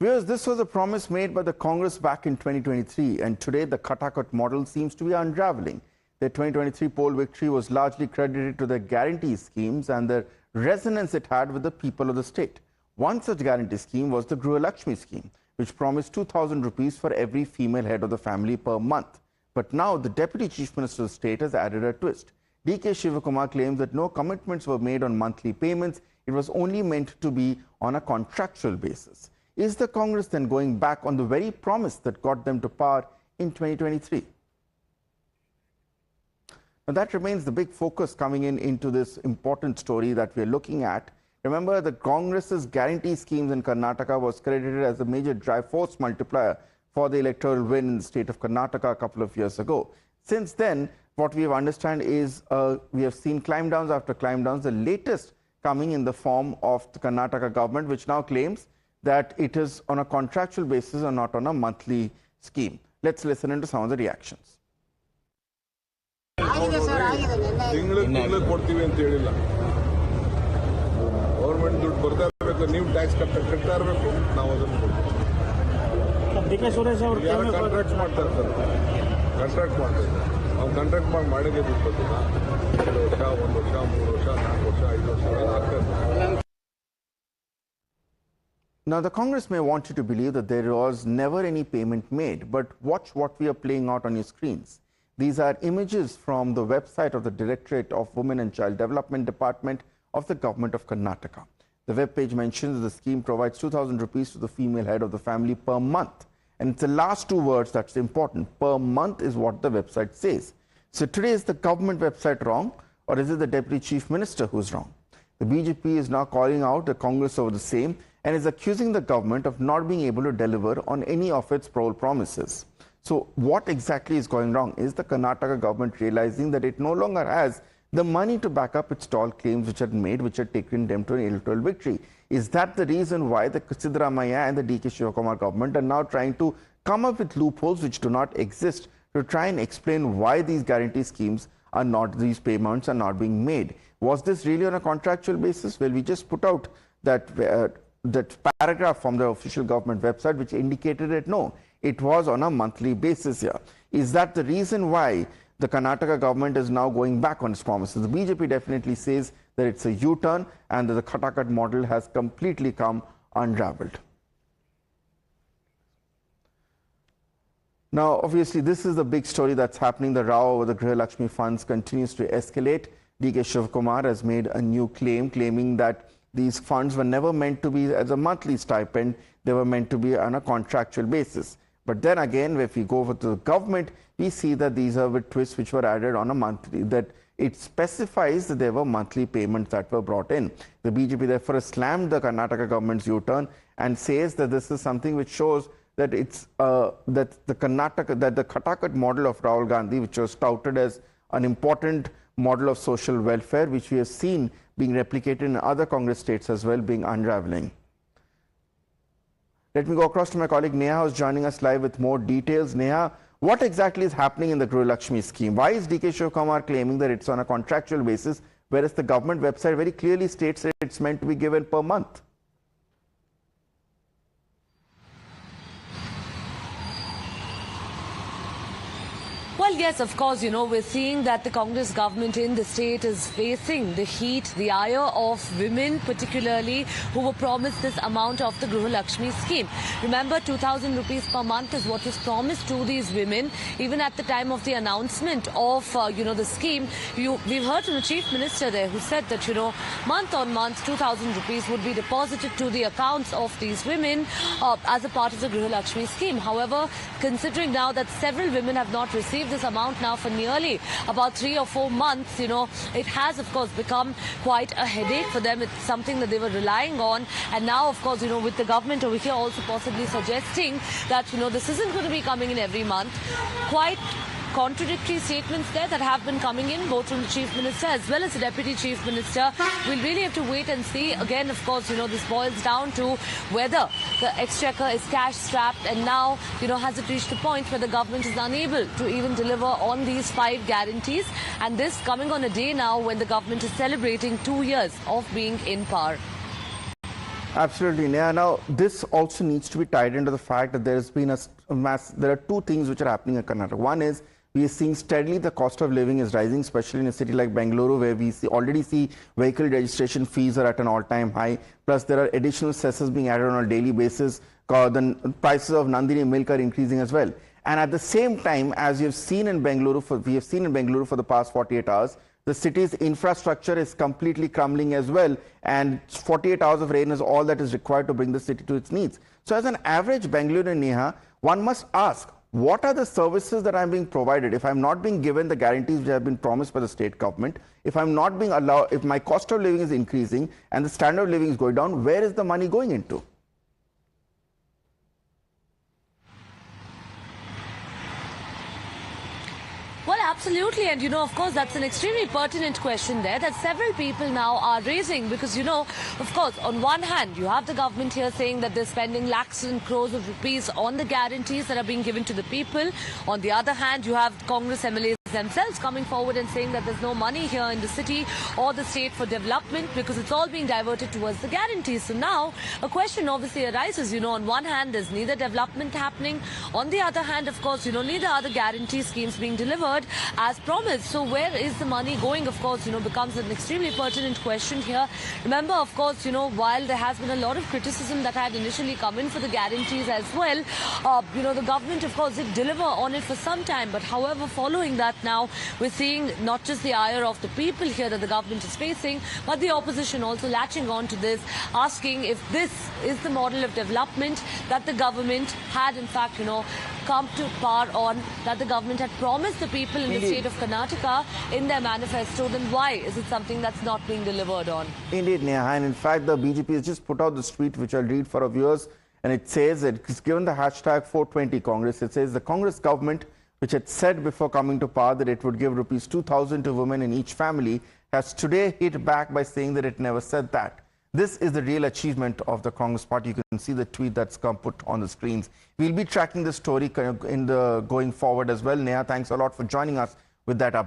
Viewers, this was a promise made by the Congress back in 2023, and today the Khatakat model seems to be unraveling. The 2023 poll victory was largely credited to the guarantee schemes and the resonance it had with the people of the state. One such guarantee scheme was the Lakshmi scheme, which promised 2,000 rupees for every female head of the family per month. But now the Deputy Chief Minister of the state has added a twist. DK Shivakumar claims that no commitments were made on monthly payments. It was only meant to be on a contractual basis. Is the Congress then going back on the very promise that got them to power in 2023? Now that remains the big focus coming into this important story that we are looking at. Remember, the Congress's guarantee schemes in Karnataka was credited as a major drive force multiplier for the electoral win in the state of Karnataka a couple of years ago. Since then, what we have understand is we have seen climb downs after climb downs, the latest coming in the form of the Karnataka government, which now claims that it is on a contractual basis and not on a monthly scheme. Let's listen into some of the reactions. Now, the Congress may want you to believe that there was never any payment made, but watch what we are playing out on your screens. These are images from the website of the Directorate of Women and Child Development Department of the Government of Karnataka. The web page mentions the scheme provides 2,000 rupees to the female head of the family per month. And it's the last two words that's important. Per month is what the website says. So today, is the government website wrong, or is it the Deputy Chief Minister who's wrong? The BJP is now calling out the Congress over the same and is accusing the government of not being able to deliver on any of its poll promises. So what exactly is going wrong? Is the Karnataka government realizing that it no longer has the money to back up its tall claims which had made, which had taken them to an electoral victory? Is that the reason why the siddaramaiah and the DK Shivakumar government are now trying to come up with loopholes which do not exist to try and explain why these guarantee schemes are not, these payments are not being made? Was this really on a contractual basis? Well, we just put out that paragraph from the official government website which indicated that no, it was on a monthly basis here. Is that the reason why the Karnataka government is now going back on its promises? The BJP definitely says that it's a U-turn and that the Khatakat model has completely come unraveled. Now, obviously, this is the big story that's happening. The row over the Lakshmi funds continues to escalate. DK Shivakumar has made a new claim, claiming that these funds were never meant to be as a monthly stipend. They were meant to be on a contractual basis. But then again, if we go over to the government, we see that these are with twists which were added on a monthly, that it specifies that there were monthly payments that were brought in. The BJP therefore has slammed the Karnataka government's U-turn and says that this is something which shows that it's that the Khatakat model of Rahul Gandhi, which was touted as an important model of social welfare, which we have seen being replicated in other Congress states as well, being unraveling. Let me go across to my colleague Neha, who's joining us live with more details. Neha, what exactly is happening in the Lakshmi scheme? Why is DK Shivakumar claiming that it's on a contractual basis, whereas the government website very clearly states that it's meant to be given per month? Well, yes, of course, we're seeing that the Congress government in the state is facing the heat, the ire of women, particularly who were promised this amount of the Lakshmi scheme. Remember, 2,000 rupees per month is what was promised to these women. Even at the time of the announcement of, the scheme, we've heard from the Chief Minister there who said that, month on month, 2,000 rupees would be deposited to the accounts of these women as a part of the Lakshmi scheme. However, considering now that several women have not received this amount now for nearly about 3 or 4 months, it has, of course, become quite a headache for them. It's something that they were relying on. And now, of course, with the government over here also possibly suggesting that, this isn't going to be coming in every month. Quite contradictory statements there that have been coming in, both from the Chief Minister as well as the Deputy Chief Minister. We'll really have to wait and see. Again, of course, this boils down to whether the exchequer is cash-strapped, and now, has it reached a point where the government is unable to even deliver on these 5 guarantees, and this coming on a day now when the government is celebrating 2 years of being in power. Absolutely, Neha. Now, this also needs to be tied into the fact that there has been there are two things which are happening in Karnataka. One is we are seeing steadily the cost of living is rising, especially in a city like Bengaluru, where we already see vehicle registration fees are at an all-time high. Plus, there are additional cesses being added on a daily basis. The prices of Nandini milk are increasing as well. And at the same time, as we have seen in Bengaluru for the past 48 hours, the city's infrastructure is completely crumbling as well, and 48 hours of rain is all that is required to bring the city to its needs. So as an average Bangalorean, Neha, one must ask, what are the services that I'm being provided? If I'm not being given the guarantees which have been promised by the state government, if I'm not being allowed, if my cost of living is increasing and the standard of living is going down, where is the money going into? Well, absolutely. And, of course, that's an extremely pertinent question there that several people now are raising because, of course, on one hand, you have the government here saying that they're spending lakhs and crores of rupees on the guarantees that are being given to the people. On the other hand, you have Congress MLAs themselves coming forward and saying that there's no money here in the city or the state for development because it's all being diverted towards the guarantees. So now a question obviously arises, on one hand, there's neither development happening. On the other hand, of course, neither are the guarantee schemes being delivered as promised. So where is the money going, of course, becomes an extremely pertinent question here. Remember, of course, while there has been a lot of criticism that had initially come in for the guarantees as well, the government, of course, did deliver on it for some time. But however, following that, now we're seeing not just the ire of the people here that the government is facing, but the opposition also latching on to this, asking if this is the model of development that the government had in fact, come to par on, that the government had promised the people in the state of Karnataka in their manifesto. Then why is it something that's not being delivered on? Indeed, Neha. And in fact, the BJP has just put out this tweet, which I'll read for our viewers. And it says, it's given the hashtag 420 Congress. It says the Congress government, which had said before coming to power that it would give rupees 2,000 to women in each family, has today hit back by saying that it never said that. This is the real achievement of the Congress party. You can see the tweet that's come put on the screens. We'll be tracking this story going forward as well. Neha, thanks a lot for joining us with that update.